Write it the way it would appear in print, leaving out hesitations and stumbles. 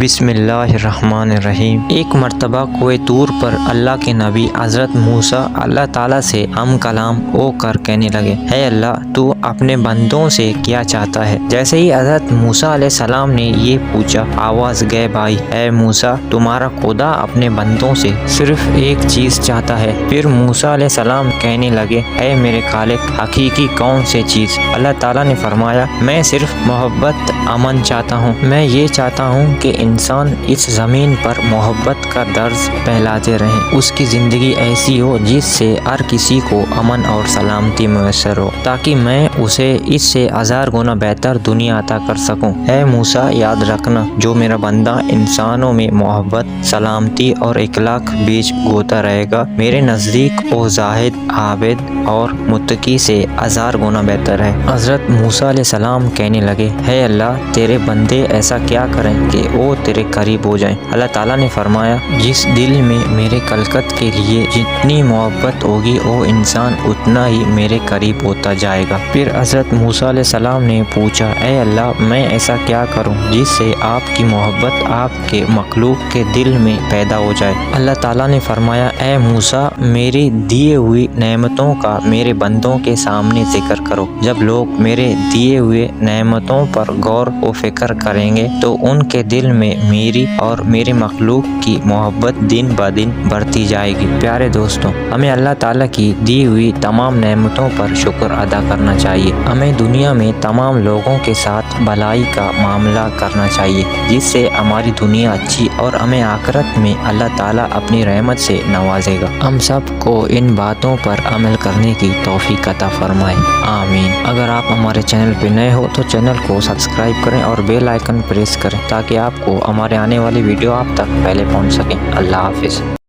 بسم اللہ الرحمن الرحیم۔ ایک مرتبہ کوہ طور پر اللہ کے نبی حضرت موسیٰ اللہ تعالیٰ سے ہم کلام ہو کر کہنے لگے، اے اللہ، تو اپنے بندوں سے کیا چاہتا ہے؟ جیسے ہی حضرت موسیٰ علیہ السلام نے یہ پوچھا، آواز غیب آئی، اے موسیٰ، تمہارا خدا اپنے بندوں سے صرف ایک چیز چاہتا ہے۔ پھر موسیٰ علیہ السلام کہنے لگے، اے میرے خالق، حقیقی کون سے چیز؟ اللہ تعالیٰ نے فرمایا، میں صرف محبت، امن چاہتا ہوں۔ میں یہ چاہتا ہوں کہ انسان اس زمین پر محبت کا درس پھیلاتے رہیں، اس کی زندگی ایسی ہو جس سے ہر کسی کو امن اور سلامتی میسر ہو، تاکہ میں اسے اس سے 1000 گنا بہتر دنیا عطا کر سکوں۔ اے موسیٰ، یاد رکھنا، جو میرا بندہ انسانوں میں محبت، سلامتی اور اخلاق بیچ گوتا رہے گا، میرے نزدیک وہ زاہد، عابد اور متقی سے 1000 گنا بہتر ہے۔ حضرت موسیٰ علیہ السلام کہنے لگے، اے اللہ، تیرے بندے ایسا کیا کریں کہ وہ تیرے قریب ہو جائیں؟ اللہ تعالیٰ نے فرمایا، جس دل میں میرے خلقت کے لیے جتنی محبت ہوگی، وہ انسان اتنا ہی میرے قریب ہوتا جائے گا۔ پھر حضرت موسیٰ علیہ السلام نے پوچھا، اے اللہ، میں ایسا کیا کروں جس سے آپ کی محبت آپ کے مخلوق کے دل میں پیدا ہو جائے؟ اللہ تعالیٰ نے فرمایا، اے موسیٰ، میری دیے ہوئی نعمتوں کا میرے بندوں کے سامنے ذکر کرو۔ جب لوگ میرے دیے ہوئے نعمتوں پر غور و فکر کریں گے تو ان کے دل میں میری اور میرے مخلوق کی محبت دن بدن بڑھتی جائے گی۔ پیارے دوستوں، ہمیں اللہ تعالیٰ کی دی ہوئی تمام نعمتوں پر شکر ادا کرنا چاہیے۔ ہمیں دنیا میں تمام لوگوں کے ساتھ بھلائی کا معاملہ کرنا چاہیے، جس سے ہماری دنیا اچھی اور ہمیں آخرت میں اللہ تعالیٰ اپنی رحمت سے نوازے گا۔ ہم سب کو ان باتوں پر عمل کرنے کی توفیق عطا فرمائے، آمین۔ اگر آپ ہمارے چینل پہ نئے ہو تو چینل کو سبسکرائب کریں اور بیل آئیکن پریس کریں، تاکہ آپ کو ہمارے آنے والی ویڈیو آپ تک پہلے پہنچ سکیں۔ اللہ حافظ۔